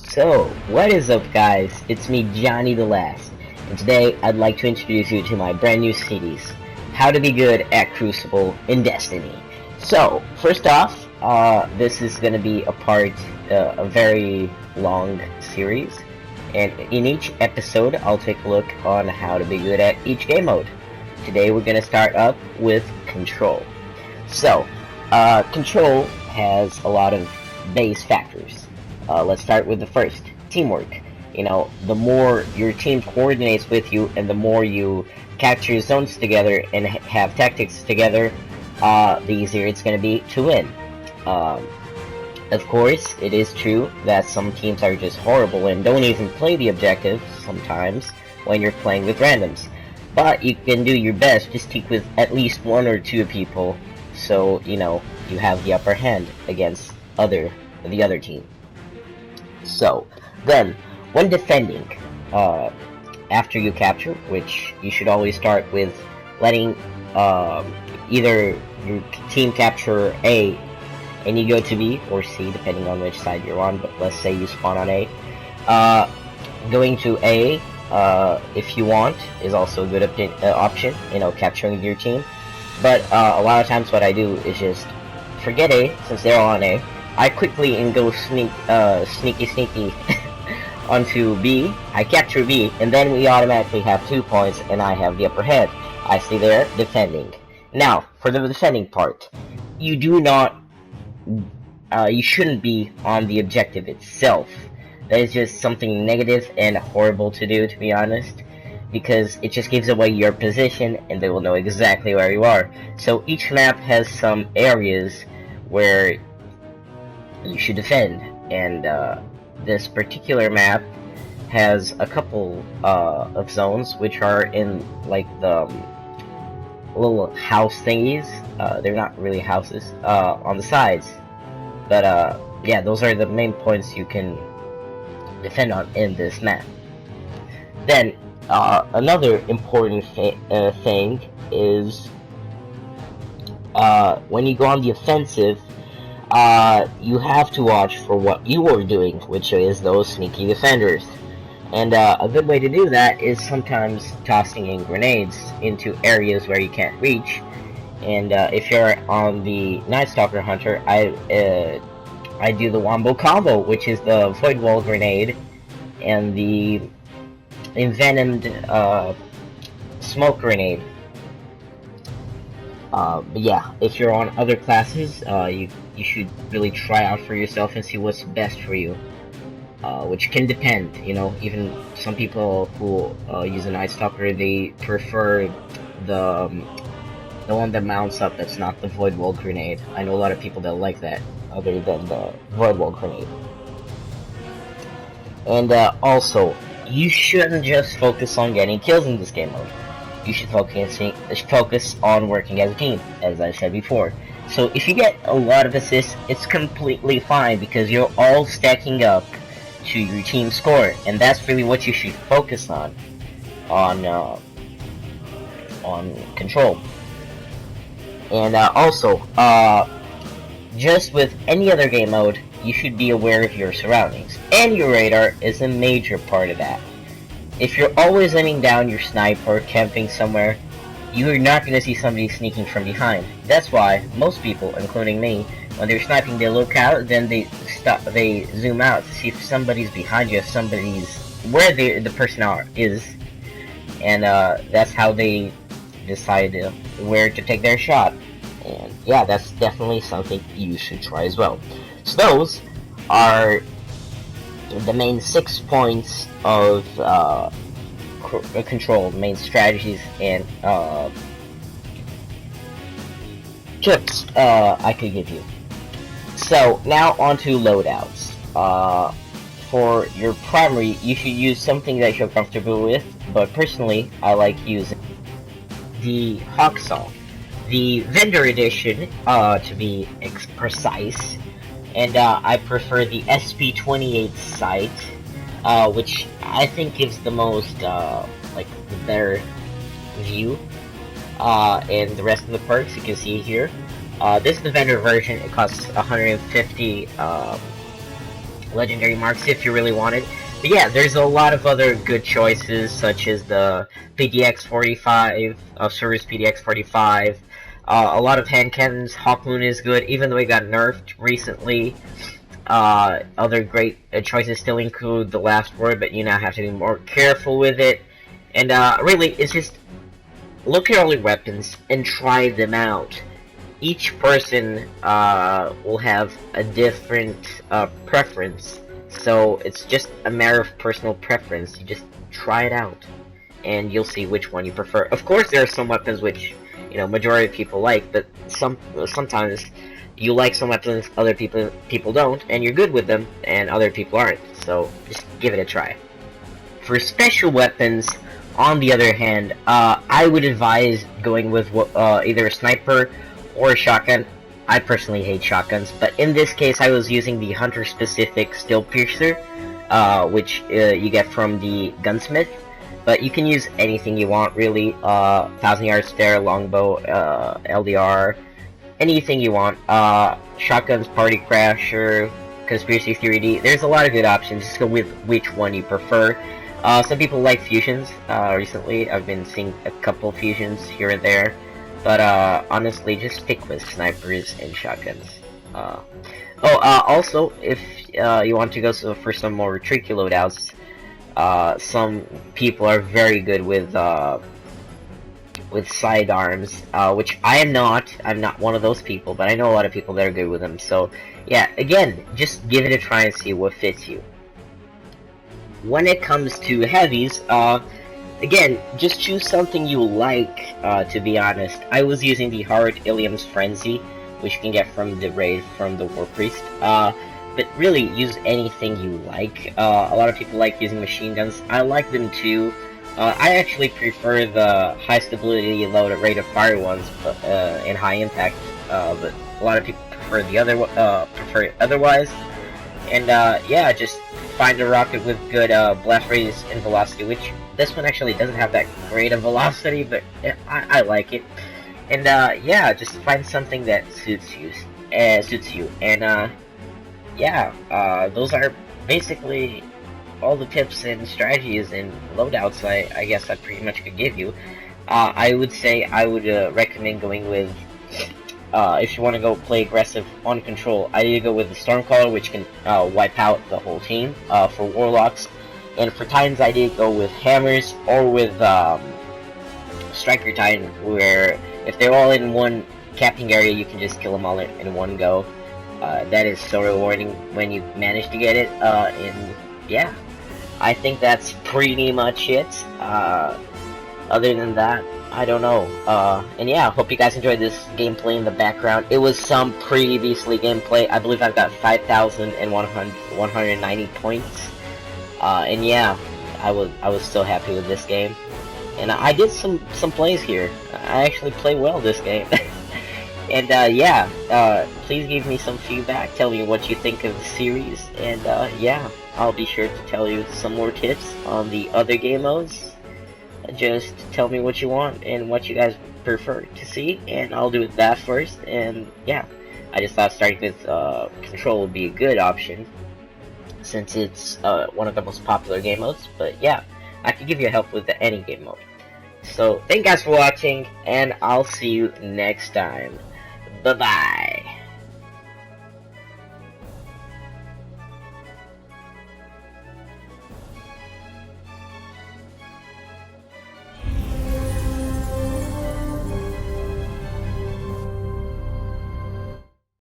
So, what is up guys? It's me, Johnny the Last, and today I'd like to introduce you to my brand new series, How to Be Good at Crucible in Destiny. So, first off, this is going to be a very long series, and in each episode I'll take a look on how to be good at each game mode. Today we're going to start up with Control. So, Control has a lot of base factors. Let's start with the first, teamwork. You know, the more your team coordinates with you and the more you capture zones together and have tactics together, the easier it's going to be to win. Of course, it is true that some teams are just horrible and don't even play the objective sometimes when you're playing with randoms. But you can do your best to stick with at least one or two people so, you know, you have the upper hand against the other team. So, then, when defending, after you capture, which you should always start with letting either your team capture A and you go to B, or C, depending on which side you're on, but let's say you spawn on A. Going to A, if you want, is also a good option, you know, capturing your team. But a lot of times what I do is just forget A, since they're all on A. I quickly and go sneaky onto B. I capture B, and then we automatically have 2 points, and I have the upper hand. I stay there defending. Now, for the defending part, you shouldn't be on the objective itself. That is just something negative and horrible to do, to be honest, because it just gives away your position, and they will know exactly where you are. So each map has some areas where you should defend, and this particular map has a couple of zones which are in like the little house thingies. They're not really houses on the sides, but yeah, those are the main points you can defend on in this map. Then another important thing is when you go on the offensive, you have to watch for what you are doing, which is those sneaky defenders. And a good way to do that is sometimes tossing in grenades into areas where you can't reach. And if you're on the Night Stalker Hunter, I do the Wombo Combo, which is the Void Wall Grenade and the Envenomed Smoke Grenade. But yeah, if you're on other classes, you should really try out for yourself and see what's best for you. Which can depend, you know, even some people who use a Night Stalker, they prefer the one that mounts up that's not the Void Wall Grenade. I know a lot of people that like that, other than the Void Wall Grenade. And also, you shouldn't just focus on getting kills in this game mode. You should focus on working as a team, as I said before. So if you get a lot of assists, it's completely fine because you're all stacking up to your team score, and that's really what you should focus on Control. And also, just with any other game mode, you should be aware of your surroundings, and your radar is a major part of that. If you're always aiming down your sniper or camping somewhere, you're not going to see somebody sneaking from behind. That's why most people, including me, when they're sniping, they look out, then they zoom out to see if somebody's behind you, if somebody's where the person is, and that's how they decide where to take their shot. And yeah, that's definitely something you should try as well. So those are the main 6 points of Control, main strategies and tips I could give you. So now on to loadouts. For your primary, you should use something that you're comfortable with, but personally I like using the Hawksaw, the vendor edition to be precise. And I prefer the SP28 sight, which I think gives the most, like, the better view. And the rest of the perks you can see here. This is the vendor version. It costs 150 legendary marks if you really wanted. But yeah, there's a lot of other good choices, such as the PDX-45, Service PDX-45. A lot of hand cannons. Hawk Moon is good, even though it got nerfed recently. Other great choices still include the Last Word, but you now have to be more careful with it. And really, it's just look at all your weapons and try them out. Each person will have a different preference, so it's just a matter of personal preference. You just try it out, and you'll see which one you prefer. Of course, there are some weapons which, you know, majority of people like, but sometimes you like some weapons other people don't, and you're good with them, and other people aren't. So just give it a try. For special weapons, on the other hand, I would advise going with either a sniper or a shotgun. I personally hate shotguns, but in this case I was using the hunter-specific Steel Piercer, which you get from the gunsmith. But you can use anything you want, really. 1000 Yard Stare, Longbow, LDR, anything you want. Shotguns, Party Crasher, Conspiracy 3D. There's a lot of good options. Just go with which one you prefer. Some people like fusions. Recently, I've been seeing a couple fusions here and there. But honestly, just stick with snipers and shotguns. Also, if you want to go for some more tricky loadouts, some people are very good with sidearms, which I am not. I'm not one of those people, but I know a lot of people that are good with them. So yeah, again, just give it a try and see what fits you. When it comes to heavies, again, just choose something you like, to be honest. I was using the Hard Ilium's Frenzy, which you can get from the raid from the War Priest. But really, use anything you like. A lot of people like using machine guns. I like them too. I actually prefer the high stability, low rate of fire ones, and high impact. But a lot of people prefer the prefer it otherwise. And yeah, just find a rocket with good blast radius and velocity, which this one actually doesn't have that great of velocity, but I like it. And yeah, just find something that suits you. And yeah, those are basically all the tips and strategies and loadouts I guess I pretty much could give you. I would say I would recommend going with, if you want to go play aggressive on control, I need to go with the Stormcaller, which can wipe out the whole team. For Warlocks, and for Titans, I did go with Hammers or with Striker Titan, where if they're all in one capping area, you can just kill them all in one go. That is so rewarding when you manage to get it. And yeah, I think that's pretty much it. Other than that, I don't know. And yeah, hope you guys enjoyed this gameplay in the background. It was some previously gameplay. I believe I've got 5,190 points. And yeah, I was so happy with this game. And I did some plays here. I actually play well this game. And yeah, please give me some feedback. Tell me what you think of the series. And yeah, I'll be sure to tell you some more tips on the other game modes. Just tell me what you want and what you guys prefer to see, and I'll do that first. And yeah, I just thought starting with Control would be a good option, since it's one of the most popular game modes. But yeah, I can give you help with any game mode. So thank you guys for watching, and I'll see you next time. Bye bye.